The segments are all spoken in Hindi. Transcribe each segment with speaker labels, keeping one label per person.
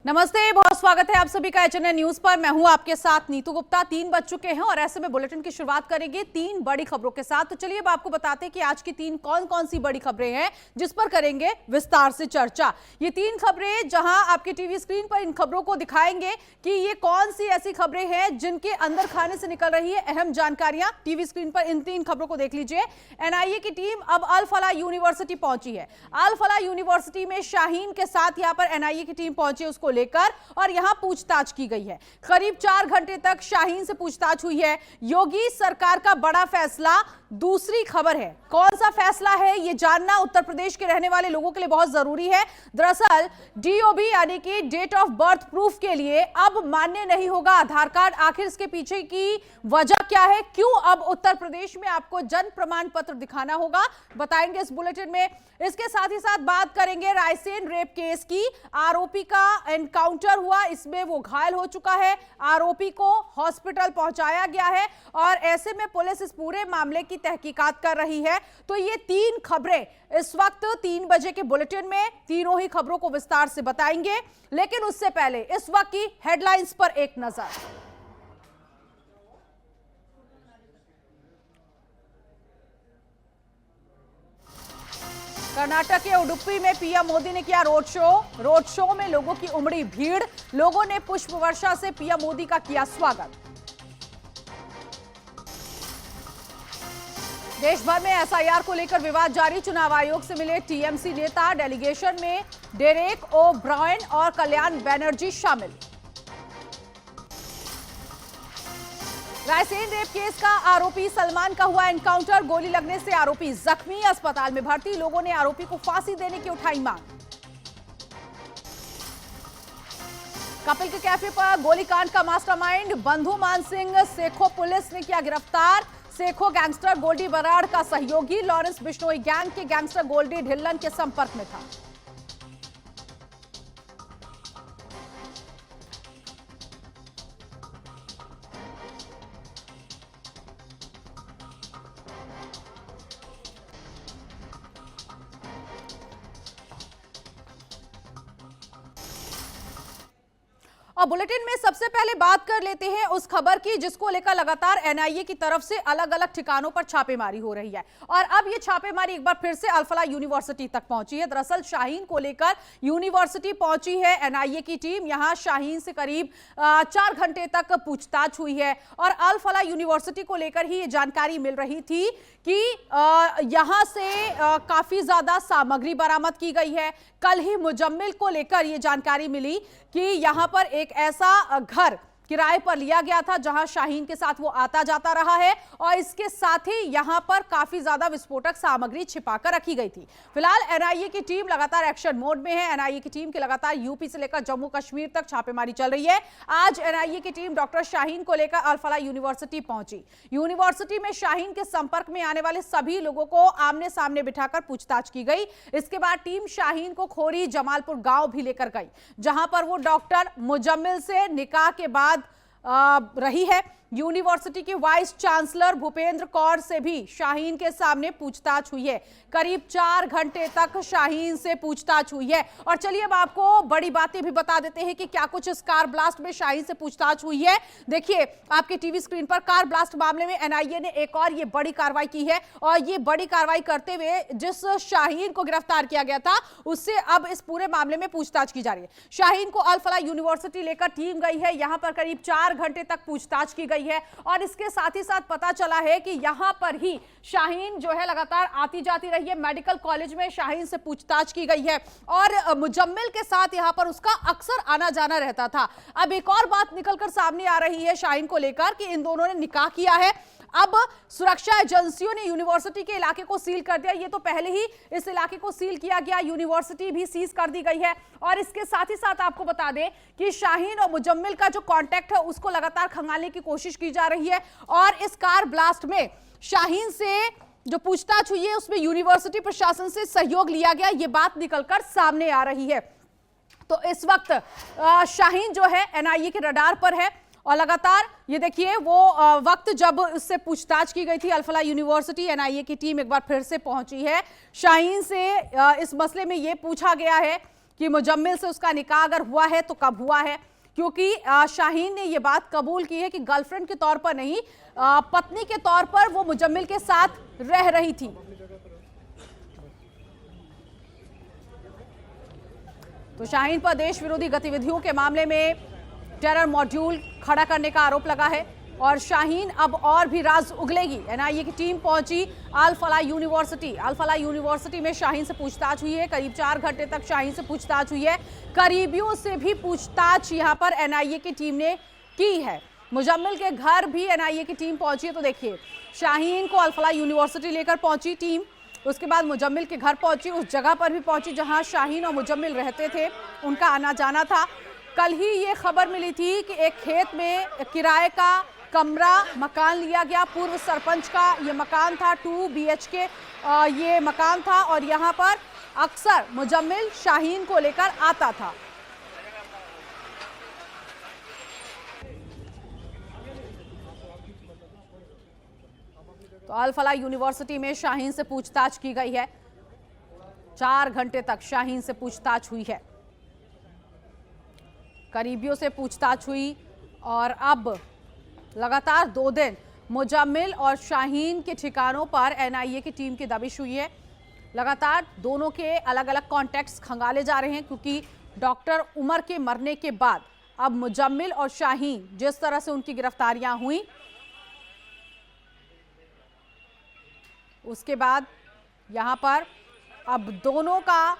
Speaker 1: नमस्ते, बहुत स्वागत है आप सभी का एचएनएन न्यूज पर। मैं हूं आपके साथ नीतू गुप्ता। 3 बज चुके हैं और ऐसे में बुलेटिन की शुरुआत करेंगे 3 बड़ी खबरों के साथ। तो चलिए अब आपको बताते हैं कि आज की 3 कौन-कौन सी बड़ी खबरें हैं जिस पर करेंगे विस्तार से चर्चा। ये 3 खबरें जहां आपके टीवी स्क्रीन पर इन खबरों को दिखाएंगे कि ये कौन सी ऐसी खबरें हैं जिनके अंदर खाने से निकल रही है अहम जानकारियां। टीवी स्क्रीन पर इन 3 खबरों को देख लीजिए। एनआईए की टीम अब अल फलाह यूनिवर्सिटी पहुंची है। अल फलाह यूनिवर्सिटी में शाहीन के साथ यहां पर एनआईए की टीम पहुंची उसको लेकर और यहां पूछताछ की गई है। करीब 4 घंटे तक शाहीन से पूछताछ हुई है। योगी सरकार का बड़ा फैसला दूसरी खबर है। कौन सा फैसला है ये जानना उत्तर प्रदेश के रहने वाले लोगों के लिए बहुत जरूरी है। दरअसल डीओबी यानी कि डेट ऑफ बर्थ प्रूफ के लिए अब मान्य नहीं होगा आधार कार्ड। आखिर इसके पीछे की वजह क्या है, क्यों अब उत्तर प्रदेश में आपको जन्म प्रमाण पत्र दिखाना होगा, बताएंगे इस बुलेटिन में। इसके साथ ही साथ बात करेंगे रायसेन रेप केस की। आरोपी का एनकाउंटर हुआ, इसमें वो घायल हो चुका है। आरोपी को हॉस्पिटल पहुंचाया गया है और ऐसे में पुलिस इस पूरे मामले की तहकीकात कर रही है। तो ये 3 खबरें इस वक्त 3 बजे के बुलेटिन में, तीनों ही खबरों को विस्तार से बताएंगे। लेकिन उससे पहले इस वक्त की हेडलाइंस पर एक नजर। कर्नाटक के उडुपी में पीएम मोदी ने किया रोड शो। रोड शो में लोगों की उमड़ी भीड़। लोगों ने पुष्प वर्षा से पीएम मोदी का किया स्वागत। देश भर में एसआईआर को लेकर विवाद जारी। चुनाव आयोग से मिले टीएमसी नेता। डेलीगेशन में डेरेक ओ ब्रायन और कल्याण बनर्जी शामिल। रायसेन रेप केस का आरोपी सलमान का हुआ एनकाउंटर। गोली लगने से आरोपी जख्मी, अस्पताल में भर्ती। लोगों ने आरोपी को फांसी देने की उठाई मांग। कपिल के कैफे पर गोलीकांड का मास्टरमाइंड बंधु मान सिंह सेखो पुलिस ने किया गिरफ्तार। सेखो गैंगस्टर गोल्डी बराड़ का सहयोगी लॉरेंस बिश्नोई गैंग के गैंगस्टर गोल्डी ढिल्लन के संपर्क में था। और बुलेटिन में सबसे पहले बात कर लेते हैं उस खबर की जिसको लेकर लगातार एनआईए की तरफ से अलग अलग ठिकानों पर छापेमारी हो रही है। और अब ये छापेमारी एक बार फिर से अल फलाह यूनिवर्सिटी तक पहुंची है। दरअसल शाहीन को लेकर यूनिवर्सिटी पहुंची है एनआईए की टीम। यहां शाहीन से करीब 4 घंटे तक पूछताछ हुई है और अल फलाह यूनिवर्सिटी को लेकर ही ये जानकारी मिल रही थी कि यहां से काफी ज्यादा सामग्री बरामद की गई है। कल ही मुजम्मिल को लेकर ये जानकारी मिली कि यहां पर एक ऐसा घर किराए पर लिया गया था जहां शाहीन के साथ वो आता जाता रहा है और इसके साथ ही यहां पर काफी ज्यादा विस्फोटक सामग्री छिपाकर रखी गई थी। फिलहाल एनआईए की टीम लगातार एक्शन मोड में है। एनआईए की टीम के लगातार यूपी से लेकर जम्मू कश्मीर तक छापेमारी चल रही है। आज एनआईए की टीम डॉक्टर शाहीन को लेकर अल फलाह यूनिवर्सिटी पहुंची। यूनिवर्सिटी में शाहीन के संपर्क में आने वाले सभी लोगों को आमने सामने बिठाकर पूछताछ की गई। इसके बाद टीम शाहीन को खोरी जमालपुर गांव भी लेकर गई जहां पर वो डॉक्टर मुजम्मिल से निकाह के बाद रही है। यूनिवर्सिटी के वाइस चांसलर भूपेंद्र कौर से भी शाहीन के सामने पूछताछ हुई है। करीब 4 घंटे तक शाहीन से पूछताछ हुई है। और चलिए अब आपको बड़ी बातें भी बता देते हैं कि क्या कुछ इस कार ब्लास्ट में शाहीन से पूछताछ हुई है। देखिए आपके टीवी स्क्रीन पर कार ब्लास्ट मामले में एनआईए ने एक और ये बड़ी कार्रवाई की है और ये बड़ी कार्रवाई करते हुए जिस शाहीन को गिरफ्तार किया गया था उससे अब इस पूरे मामले में पूछताछ की जा रही है। शाहीन को अल फलाह यूनिवर्सिटी लेकर टीम गई है। यहां पर करीब 4 घंटे तक पूछताछ की गई है और इसके साथ ही साथ पता चला है कि यहां पर ही शाहीन जो है लगातार आती जाती रही है। मेडिकल कॉलेज में शाहीन से पूछताछ की गई है और मुजम्मिल के साथ यहां पर उसका अक्सर आना जाना रहता था। अब एक और बात निकलकर सामने आ रही है शाहीन को लेकर कि इन दोनों ने निकाह किया है। अब सुरक्षा एजेंसियों ने यूनिवर्सिटी के इलाके को सील कर दिया। ये तो पहले ही इस इलाके को सील किया गया, यूनिवर्सिटी भी सीज कर दी गई है। और इसके साथ ही साथ आपको बता दें कि शाहीन और मुजम्मिल का जो कांटेक्ट है उसको लगातार खंगालने की कोशिश की जा रही है। और इस कार ब्लास्ट में शाहीन से जो पूछताछ हुई है उसमें यूनिवर्सिटी प्रशासन से सहयोग लिया गया, ये बात निकलकर सामने आ रही है। तो इस वक्त शाहीन जो है एनआईए के रडार पर है और लगातार ये देखिए वो वक्त जब उससे पूछताछ की गई थी अल फलाह यूनिवर्सिटी, एनआईए की टीम एक बार फिर से पहुंची है। शाहीन से इस मसले में ये पूछा गया है कि मुजम्मिल से उसका निकाह अगर हुआ है तो कब हुआ है, क्योंकि शाहीन ने यह बात कबूल की है कि गर्लफ्रेंड के तौर पर नहीं, पत्नी के तौर पर वो मुजम्मिल के साथ रह रही थी। तो शाहीन पर देश विरोधी गतिविधियों के मामले में टेरर मॉड्यूल खड़ा करने का आरोप लगा है और शाहीन अब और भी राज उगलेगी। एनआईए की टीम पहुंची अल फलाह यूनिवर्सिटी। अल फलाह यूनिवर्सिटी में शाहीन से पूछताछ हुई है। करीब 4 घंटे तक शाहीन से पूछताछ हुई है। करीबियों से भी पूछताछ यहां पर एनआईए की टीम ने की है। मुजम्मिल के घर भी एनआईए की टीम पहुंची है। तो देखिए, शाहीन को अल फलाह यूनिवर्सिटी लेकर पहुंची टीम, उसके बाद मुजम्मिल के घर पहुंची, उस जगह पर भी पहुंची जहां शाहीन और मुजम्मिल रहते थे, उनका आना जाना था। कल ही ये खबर मिली थी कि एक खेत में किराए का कमरा मकान लिया गया। पूर्व सरपंच का ये मकान था, 2 BHK ये मकान था और यहाँ पर अक्सर मुजम्मिल शाहीन को लेकर आता था। तो अल फलाह यूनिवर्सिटी में शाहीन से पूछताछ की गई है। 4 घंटे तक शाहीन से पूछताछ हुई है, करीबियों से पूछताछ हुई और अब लगातार 2 दिन मुजम्मिल और शाहीन के ठिकानों पर एनआईए की टीम की दबिश हुई है। लगातार दोनों के अलग अलग कॉन्टैक्ट्स खंगाले जा रहे हैं, क्योंकि डॉक्टर उमर के मरने के बाद अब मुजम्मिल और शाहीन, जिस तरह से उनकी गिरफ्तारियां हुई, उसके बाद यहां पर अब दोनों का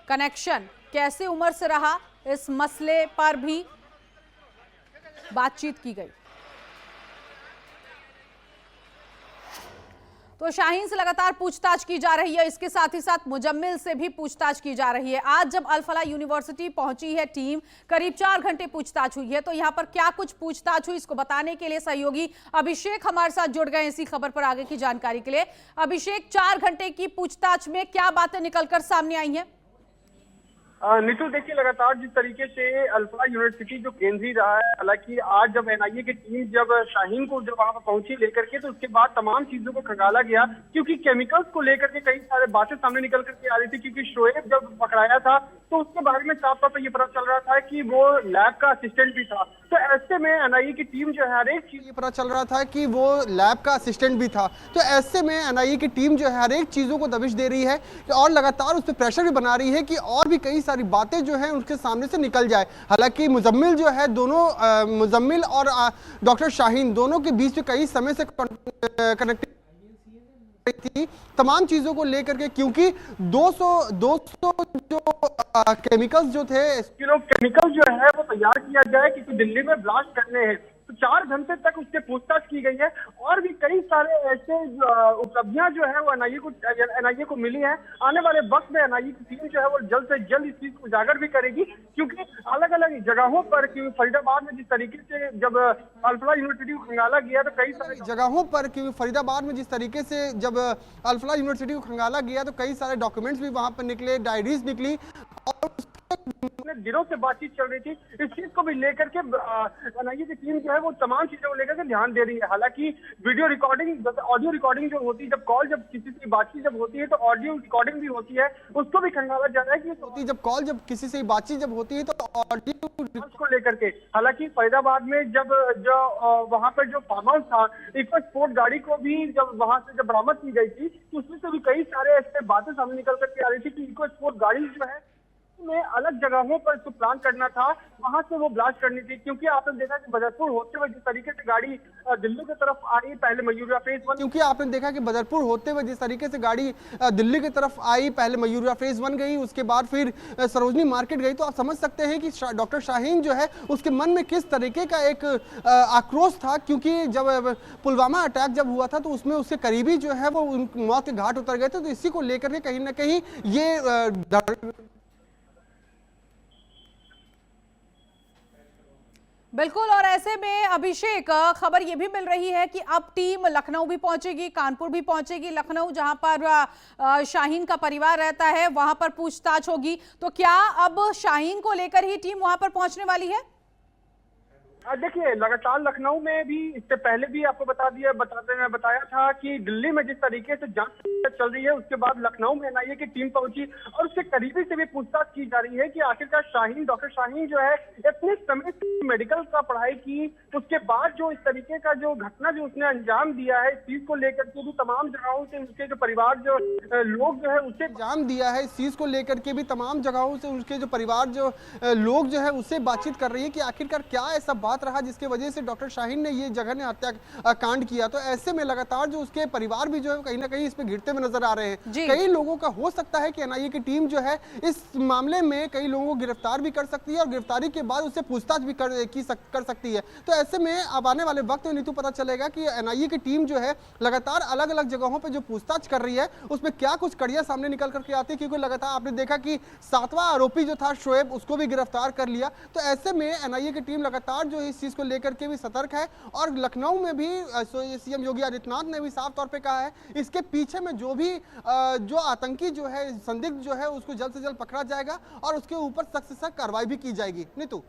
Speaker 1: कनेक्शन कैसे उमर से रहा, इस मसले पर भी बातचीत की गई। तो शाहीन से लगातार पूछताछ की जा रही है, इसके साथ ही साथ मुजम्मिल से भी पूछताछ की जा रही है। आज जब अल फलाह यूनिवर्सिटी पहुंची है टीम, करीब 4 घंटे पूछताछ हुई है। तो यहां पर क्या कुछ पूछताछ हुई, इसको बताने के लिए सहयोगी अभिषेक हमारे साथ जुड़ गए इसी खबर पर आगे की जानकारी के लिए। अभिषेक, 4 घंटे की पूछताछ में क्या बातें निकलकर सामने आई हैं?
Speaker 2: नीतू, देखिए, लगातार जिस तरीके से अल फलाह यूनिवर्सिटी जो केंद्रीय रहा है, हालांकि आज जब एनआईए की टीम जब शाहीन को जब वहां पर पहुंची लेकर के, तो उसके बाद तमाम चीजों को खंगाला गया, क्योंकि केमिकल्स को लेकर के कई सारे बातें सामने निकल करके आ रही थी। क्योंकि शोएब जब पकड़ाया था तो उसके बारे में साफ तौर पर यह पता चल रहा था कि वो लैब का असिस्टेंट भी था। तो ऐसे में एनआईए की टीम जो है हर एक चीज,
Speaker 3: ये पता चल रहा था कि वो लैब का असिस्टेंट भी था। तो ऐसे में एनआईए की टीम जो है हर एक चीजों को दबिश दे रही है और लगातार उस पर प्रेशर भी बना रही है कि और भी कई सारी बातें जो है उसके सामने से निकल जाए। हालांकि मुजम्मिल जो है, दोनों मुजम्मिल और डॉक्टर शाहीन दोनों के बीच में कई समय से कनेक्टिविटी थी तमाम चीजों को लेकर के, क्योंकि 200 जो केमिकल्स जो थे,
Speaker 2: किलो केमिकल जो है वो तैयार किया जाए, क्योंकि दिल्ली में ब्लास्ट करने हैं। तो 4 घंटे तक उससे पूछताछ की गई है और भी कई सारे ऐसे उपलब्धियां जो है वो एनआईए को मिली है। आने वाले वक्त में एनआईए की टीम जो है वो जल्द से जल्द इस चीज को उजागर भी करेगी, क्योंकि अलग अलग जगहों पर, क्योंकि फरीदाबाद में जिस तरीके से जब अल फलाह यूनिवर्सिटी को खंगाला गया, तो कई सारी
Speaker 3: जगहों पर, क्योंकि फरीदाबाद में जिस तरीके से जब अल फलाह यूनिवर्सिटी को खंगाला गया तो कई सारे डॉक्यूमेंट्स भी वहां पर निकले, डायरीज निकली और
Speaker 2: दिनों से बातचीत चल रही थी। इस चीज को भी लेकर के एनआईए की टीम जो है वो तमाम चीजों को लेकर के ध्यान दे रही है। हालांकि वीडियो रिकॉर्डिंग, ऑडियो रिकॉर्डिंग जो होती है, जब किसी से बातचीत जब होती है तो ऑडियो रिकॉर्डिंग भी होती है, उसको भी खंगाला जा रहा है कि
Speaker 3: जब किसी से बातचीत जब होती है तो ऑडियो
Speaker 2: को लेकर के। हालांकि फरीदाबाद में जब जो वहां पर जो फार्म हाउस था, इको स्पोर्ट गाड़ी को भी जब वहां से जब बरामद की गई थी, तो उसमें से भी कई सारे ऐसे बातें सामने निकल करके आ रही थी कि इको स्पोर्ट गाड़ी जो है में अलग जगहों पर इसको प्लान करना था, वहां से वो ब्लास्ट करनी थी। क्योंकि आपने देखा कि बदरपुर होते हुए जिस तरीके से गाड़ी दिल्ली की तरफ आई, पहले मयूरिया फेज 1,
Speaker 3: क्योंकि आपने देखा कि बदरपुर होते हुए जिस तरीके से गाड़ी दिल्ली की तरफ आई, पहले मयूरिया फेज 1 गई, उसके बाद फिर सरोजनी मार्केट गई, तो आप समझ सकते हैं कि डॉक्टर शाहीन जो है उसके मन में किस तरीके का एक आक्रोश था। क्योंकि जब पुलवामा अटैक जब हुआ था तो उसमें उसके करीबी जो है वो मौत के घाट उतर गए थे। तो इसी को लेकर के कहीं ना कहीं ये
Speaker 1: बिल्कुल। और ऐसे में अभिषेक, खबर यह भी मिल रही है कि अब टीम लखनऊ भी पहुंचेगी, कानपुर भी पहुंचेगी। लखनऊ जहां पर शाहीन का परिवार रहता है, वहां पर पूछताछ होगी। तो क्या अब शाहीन को लेकर ही टीम वहां पर पहुंचने वाली है?
Speaker 2: देखिए, लगातार लखनऊ में भी इससे पहले भी आपको बताया था कि दिल्ली में जिस तरीके से जांच चल रही है, उसके बाद लखनऊ में एनआईए की टीम पहुंची और उससे करीबी से भी पूछताछ की जा रही है कि आखिरकार डॉक्टर शाहीन जो है इतने समय से मेडिकल का पढ़ाई की, उसके बाद जो इस तरीके का जो घटना जो उसने अंजाम दिया है, इस चीज को लेकर के भी तमाम जगहों से उसके जो परिवार जो लोग जो है उसे
Speaker 3: अंजाम दिया है, इस चीज को लेकर के भी तमाम जगहों से उसके जो परिवार जो लोग जो है उससे बातचीत कर रही है कि आखिरकार क्या ऐसा बात रहा जिसके वजह से डॉक्टर शाहीन ने ये जघन्य हत्या कांड किया। तो ऐसे में लगातार जो उसके परिवार भी जो है कहीं ना कहीं इस पे घिरते हुए नजर आ रहे हैं। कई लोगों का हो सकता है कि एनआईए की टीम जो है इस मामले में कई लोगों को गिरफ्तार भी कर सकती है और गिरफ्तारी के बाद उससे पूछताछ भी कर सकती है। तो ऐसे में अब आने वाले वक्त में नीतू पता चलेगा कि एनआईए की टीम जो है लगातार अलग अलग जगहों पर जो पूछताछ कर रही है उसमें क्या कुछ कड़ियां सामने निकल करके आती है, क्योंकि लगातार आपने देखा कि 7वां आरोपी जो था शोएब, उसको भी गिरफ्तार कर लिया। तो ऐसे में एनआईए की टीम लगातार जो इस चीज को लेकर के भी सतर्क है और लखनऊ में भी सीएम योगी आदित्यनाथ ने भी साफ तौर पे कहा है इसके पीछे में जो भी जो आतंकी जो है, संदिग्ध जो है, उसको जल्द से जल्द पकड़ा जाएगा और उसके ऊपर सख्त से सख्त कार्रवाई भी की जाएगी। नीतू,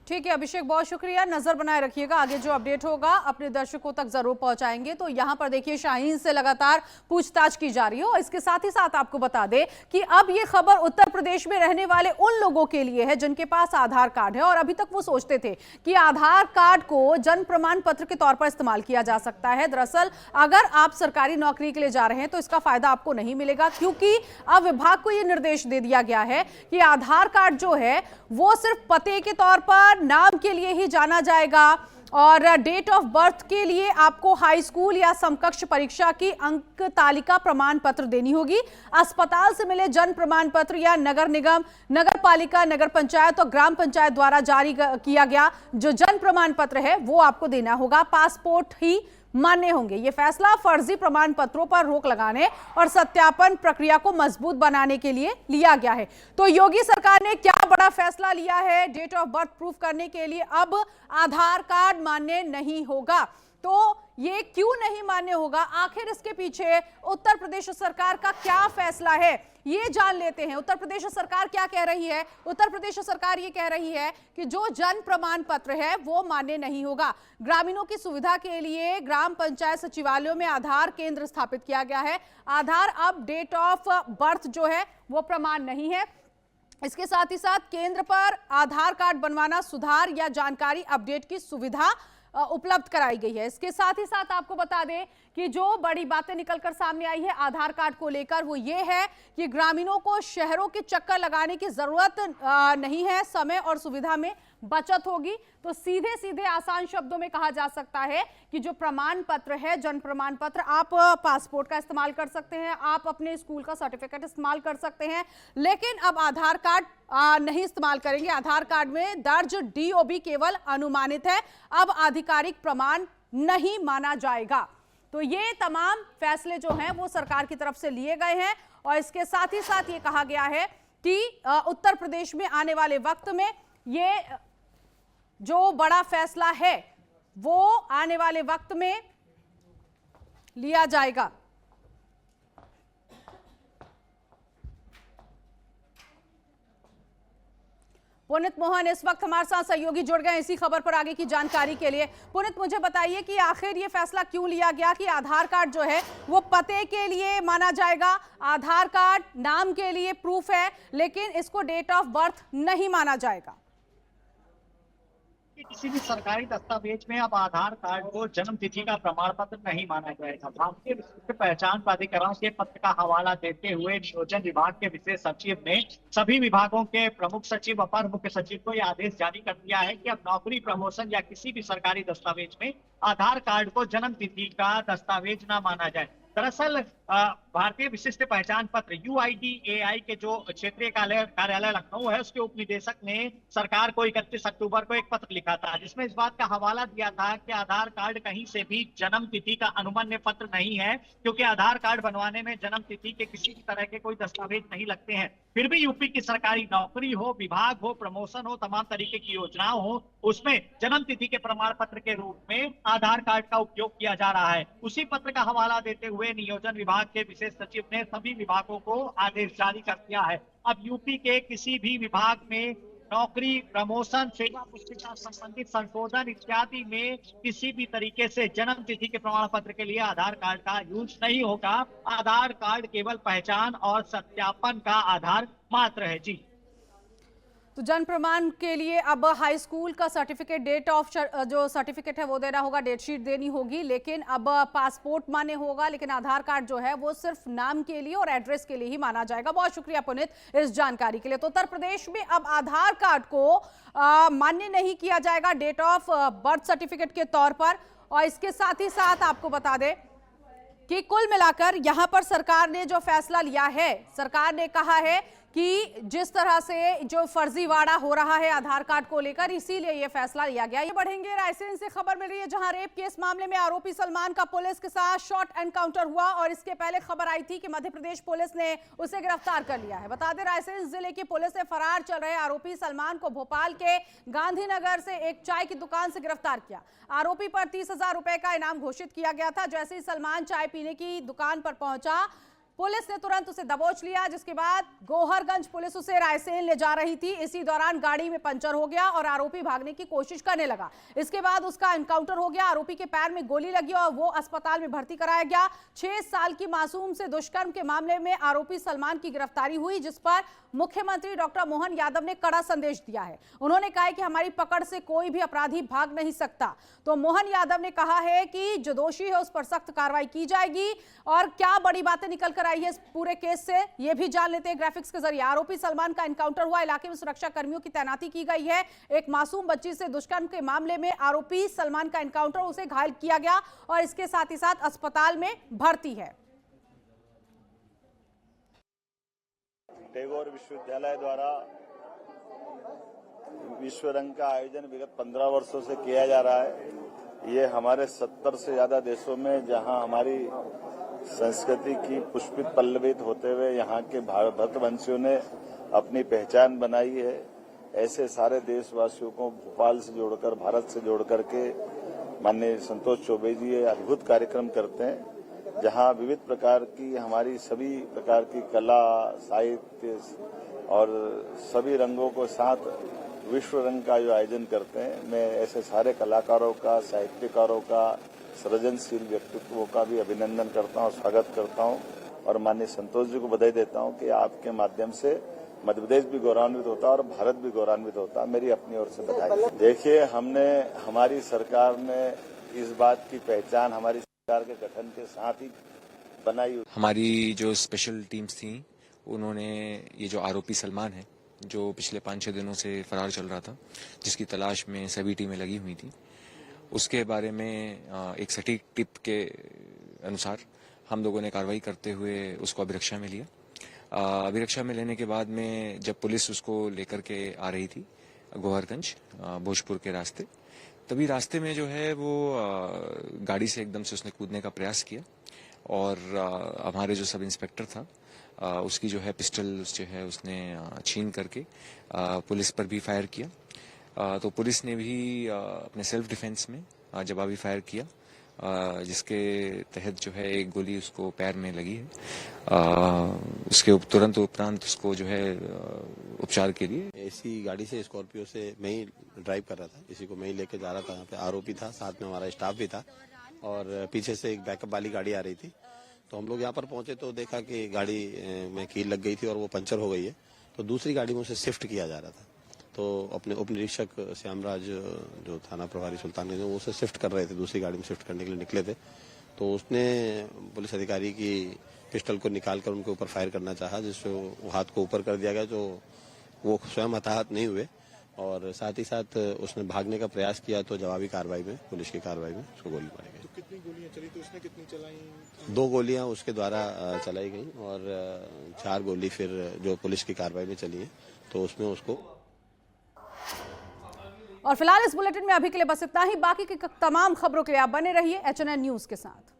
Speaker 1: ठीक है अभिषेक, बहुत शुक्रिया। नजर बनाए रखिएगा, आगे जो अपडेट होगा अपने दर्शकों तक जरूर पहुंचाएंगे। तो यहां पर देखिए शाहीन से लगातार पूछताछ की जा रही है और इसके साथ ही साथ आपको बता दें कि अब ये खबर उत्तर प्रदेश में रहने वाले उन लोगों के लिए है जिनके पास आधार कार्ड है और अभी तक वो सोचते थे कि आधार कार्ड को जन्म प्रमाण पत्र के तौर पर इस्तेमाल किया जा सकता है। दरअसल अगर आप सरकारी नौकरी के लिए जा रहे हैं तो इसका फायदा आपको नहीं मिलेगा, क्योंकि अब विभाग को यह निर्देश दे दिया गया है कि आधार कार्ड जो है वो सिर्फ पते के तौर पर, नाम के लिए ही जाना जाएगा और डेट ऑफ बर्थ के लिए आपको हाई स्कूल या समकक्ष परीक्षा की अंक तालिका प्रमाण पत्र देनी होगी। अस्पताल से मिले जन्म प्रमाण पत्र या नगर निगम, नगर पालिका, नगर पंचायत और ग्राम पंचायत द्वारा जारी किया गया जो जन्म प्रमाण पत्र है वो आपको देना होगा। पासपोर्ट ही मान्य होंगे। यह फैसला फर्जी प्रमाण पत्रों पर रोक लगाने और सत्यापन प्रक्रिया को मजबूत बनाने के लिए लिया गया है। तो योगी सरकार ने क्या बड़ा फैसला लिया है, डेट ऑफ बर्थ प्रूफ करने के लिए अब आधार कार्ड मान्य नहीं होगा। तो ये क्यों नहीं मान्य होगा, आखिर इसके पीछे उत्तर प्रदेश सरकार का क्या फैसला है, ये जान लेते हैं। उत्तर प्रदेश सरकार क्या कह रही है? उत्तर प्रदेश सरकार ये कह रही है कि जो जन्म प्रमाण पत्र है वो मान्य नहीं होगा। ग्रामीणों की सुविधा के लिए ग्राम पंचायत सचिवालयों में आधार केंद्र स्थापित किया गया है। आधार अब डेट ऑफ बर्थ जो है वो प्रमाण नहीं है। इसके साथ ही साथ केंद्र पर आधार कार्ड बनवाना, सुधार या जानकारी अपडेट की सुविधा उपलब्ध कराई गई है। इसके साथ ही साथ आपको बता दें कि जो बड़ी बातें निकलकर सामने आई है आधार कार्ड को लेकर वो ये है कि ग्रामीणों को शहरों के चक्कर लगाने की जरूरत नहीं है, समय और सुविधा में बचत होगी। तो सीधे सीधे आसान शब्दों में कहा जा सकता है कि जो प्रमाण पत्र है, जन्म प्रमाण पत्र, आप पासपोर्ट का इस्तेमाल कर सकते हैं, आप अपने स्कूल का सर्टिफिकेट इस्तेमाल कर सकते हैं, लेकिन अब आधार कार्ड नहीं इस्तेमाल करेंगे। आधार कार्ड में दर्ज डीओबी केवल अनुमानित है, अब आधिकारिक प्रमाण नहीं माना जाएगा। तो ये तमाम फैसले जो हैं वो सरकार की तरफ से लिए गए हैं और इसके साथ ही साथ ये कहा गया है कि उत्तर प्रदेश में आने वाले वक्त में ये जो बड़ा फैसला है वो आने वाले वक्त में लिया जाएगा। पुनित मोहन इस वक्त हमारे साथ सहयोगी जुड़ गए इसी खबर पर आगे की जानकारी के लिए। पुनित, मुझे बताइए कि आखिर ये फैसला क्यों लिया गया कि आधार कार्ड जो है वो पते के लिए माना जाएगा, आधार कार्ड नाम के लिए प्रूफ है, लेकिन इसको डेट ऑफ बर्थ नहीं माना जाएगा।
Speaker 4: किसी भी सरकारी दस्तावेज में अब आधार कार्ड को जन्म तिथि का प्रमाण पत्र नहीं माना जाएगा। भारतीय विशिष्ट पहचान प्राधिकरण से पत्र का हवाला देते हुए नियोजन विभाग के विशेष सचिव ने सभी विभागों के प्रमुख सचिव, अपर मुख्य सचिव को यह आदेश जारी कर दिया है कि अब नौकरी, प्रमोशन या किसी भी सरकारी दस्तावेज में आधार कार्ड को जन्म तिथि का दस्तावेज न माना जाए। दरअसल भारतीय विशिष्ट पहचान पत्र UIDAI के जो क्षेत्रीय कार्यालय लखनऊ है उसके उप निदेशक ने सरकार को 31 अक्टूबर को एक पत्र लिखा था जिसमें इस बात का हवाला दिया था कि आधार कार्ड कहीं से भी जन्म तिथि का अनुमान्य पत्र नहीं है, क्योंकि आधार कार्ड बनवाने में जन्म तिथि के किसी भी तरह के कोई दस्तावेज नहीं लगते हैं। फिर भी यूपी की सरकारी नौकरी हो, विभाग हो, प्रमोशन हो, तमाम तरीके की योजनाओं हो, उसमें जन्म तिथि के प्रमाण पत्र के रूप में आधार कार्ड का उपयोग किया जा रहा है। उसी पत्र का हवाला देते हुए नियोजन विभाग के विशेष सचिव ने सभी विभागों को आदेश जारी कर दिया है। अब यूपी के किसी भी विभाग में नौकरी, प्रमोशन, सेवा पुस्तिका संबंधित संशोधन इत्यादि में किसी भी तरीके से जन्म तिथि के प्रमाण पत्र के लिए आधार कार्ड का यूज नहीं होगा। आधार कार्ड केवल पहचान और सत्यापन का आधार मात्र है। जी,
Speaker 1: तो जन्म प्रमाण के लिए अब हाई स्कूल का सर्टिफिकेट, डेट ऑफ जो सर्टिफिकेट है वो देना होगा, डेट शीट देनी होगी, लेकिन अब पासपोर्ट मान्य होगा, लेकिन आधार कार्ड जो है वो सिर्फ नाम के लिए और एड्रेस के लिए ही माना जाएगा। बहुत शुक्रिया पुनीत इस जानकारी के लिए। तो उत्तर प्रदेश में अब आधार कार्ड को मान्य नहीं किया जाएगा डेट ऑफ बर्थ सर्टिफिकेट के तौर पर। और इसके साथ ही साथ आपको बता दें कि कुल मिलाकर यहां पर सरकार ने जो फैसला लिया है, सरकार ने कहा है कि जिस तरह से जो फर्जीवाड़ा हो रहा है आधार कार्ड को लेकर, इसीलिए यह फैसला लिया गया। ये बढ़ेंगे रायसेन से खबर मिल रही है, जहां रेप केस मामले में आरोपी सलमान का पुलिस के साथ शॉर्ट एनकाउंटर हुआ और इसके पहले खबर आई थी कि मध्य प्रदेश पुलिस ने उसे गिरफ्तार कर लिया है। बता दें, रायसेन जिले की पुलिस ने फरार चल रहे आरोपी सलमान को भोपाल के गांधीनगर से एक चाय की दुकान से गिरफ्तार किया। आरोपी पर 30,000 रुपए का इनाम घोषित किया गया था। जैसे ही सलमान चाय पीने की दुकान पर पहुंचा, पुलिस ने तुरंत उसे दबोच लिया, जिसके बाद गोहरगंज पुलिस उसे रायसेन ले जा रही थी। इसी दौरान गाड़ी में पंचर हो गया और आरोपी भागने की कोशिश करने लगा। इसके बाद उसका एनकाउंटर हो गया, आरोपी के पैर में गोली लगी और वो अस्पताल में भर्ती कराया गया। 6 साल की मासूम से दुष्कर्म के मामले में आरोपी सलमान की गिरफ्तारी हुई, जिस पर मुख्यमंत्री डॉक्टर मोहन यादव ने कड़ा संदेश दिया है। उन्होंने कहा है कि हमारी पकड़ से कोई भी अपराधी भाग नहीं सकता। तो मोहन यादव ने कहा है कि जो दोषी है उस पर सख्त कार्रवाई की जाएगी। और क्या बड़ी बातें निकल कर आई है इस पूरे केस से, ये भी जान लेते हैं ग्राफिक्स के जरिए। आरोपी सलमान का एनकाउंटर हुआ, इलाके में सुरक्षा कर्मियों की तैनाती की गई है। एक मासूम बच्ची से दुष्कर्म के मामले में आरोपी सलमान का एनकाउंटर, उसे घायल किया गया और इसके साथ ही साथ अस्पताल में भर्ती है।
Speaker 5: टैगोर विश्वविद्यालय द्वारा विश्व रंग का आयोजन विगत 15 वर्षों से किया जा रहा है। ये हमारे 70 से ज्यादा देशों में, जहां हमारी संस्कृति की पुष्पित पल्लवित होते हुए यहाँ के भारतवंशियों ने अपनी पहचान बनाई है, ऐसे सारे देशवासियों को भोपाल से जोड़कर, भारत से जोड़कर के माननीय संतोष चौबे जी ये अद्भुत कार्यक्रम करते हैं, जहां विविध प्रकार की हमारी सभी प्रकार की कला, साहित्य और सभी रंगों को साथ विश्व रंग का जो आयोजन करते हैं। मैं ऐसे सारे कलाकारों का, साहित्यकारों का, सृजनशील व्यक्तित्वों का भी अभिनंदन करता हूं, स्वागत करता हूं और माननीय संतोष जी को बधाई देता हूं कि आपके माध्यम से मध्य प्रदेश भी गौरवान्वित होता है और भारत भी गौरवान्वित होता है। मेरी अपनी ओर से बधाई। देखिए, हमारी सरकार ने इस बात की पहचान हमारी सरकार के गठन के साथ ही बनाई।
Speaker 6: हमारी जो स्पेशल टीम्स थी, उन्होंने ये जो आरोपी सलमान है, जो पिछले 5-6 दिनों से फरार चल रहा था, जिसकी तलाश में सभी टीमें लगी हुई थी, उसके बारे में एक सटीक टिप के अनुसार हम लोगों ने कार्रवाई करते हुए उसको अभिरक्षा में लिया। अभिरक्षा में लेने के बाद में जब पुलिस उसको लेकर के आ रही थी गोहरगंज भोजपुर के रास्ते, तभी रास्ते में जो है वो गाड़ी से एकदम से उसने कूदने का प्रयास किया और हमारे जो सब इंस्पेक्टर था उसकी जो है पिस्टल जो है उसने छीन करके पुलिस पर भी फायर किया। तो पुलिस ने भी अपने सेल्फ डिफेंस में जवाबी फायर किया, जिसके तहत जो है एक गोली उसको पैर में लगी है। उसके तुरंत उपरांत उसको जो है उपचार के लिए
Speaker 7: ऐसी गाड़ी से, स्कॉर्पियो से मैं ही ड्राइव कर रहा था, इसी को मैं ही लेके जा रहा था। यहाँ पे आरोपी था, साथ में हमारा स्टाफ भी था और पीछे से एक बैकअप वाली गाड़ी आ रही थी। तो हम लोग यहाँ पर पहुंचे तो देखा कि गाड़ी में कील लग गई थी और वो पंचर हो गई है। तो दूसरी गाड़ी में उसे शिफ्ट किया जा रहा था। तो अपने उप निरीक्षक श्यामराज जो थाना प्रभारी सुल्तानगंज में, वो उसे शिफ्ट कर रहे थे, दूसरी गाड़ी में शिफ्ट करने के लिए निकले थे। तो उसने पुलिस अधिकारी की पिस्टल को निकालकर उनके ऊपर फायर करना चाहा, जिससे हाथ को ऊपर कर दिया गया। तो वो स्वयं हताहत नहीं हुए और साथ ही साथ उसने भागने का प्रयास किया, तो जवाबी कार्रवाई में, पुलिस की कार्रवाई में उसको गोली मारी गई।
Speaker 8: तो कितनी गोलियां चली थी, उसने कितनी चलाई?
Speaker 7: 2 गोलियां उसके द्वारा चलाई गई और 4 गोली फिर जो पुलिस की कार्रवाई में चली है, तो उसमें उसको।
Speaker 1: और फिलहाल इस बुलेटिन में अभी के लिए बस इतना ही। बाकी की तमाम खबरों के लिए आप बने रहिए HNN न्यूज के साथ।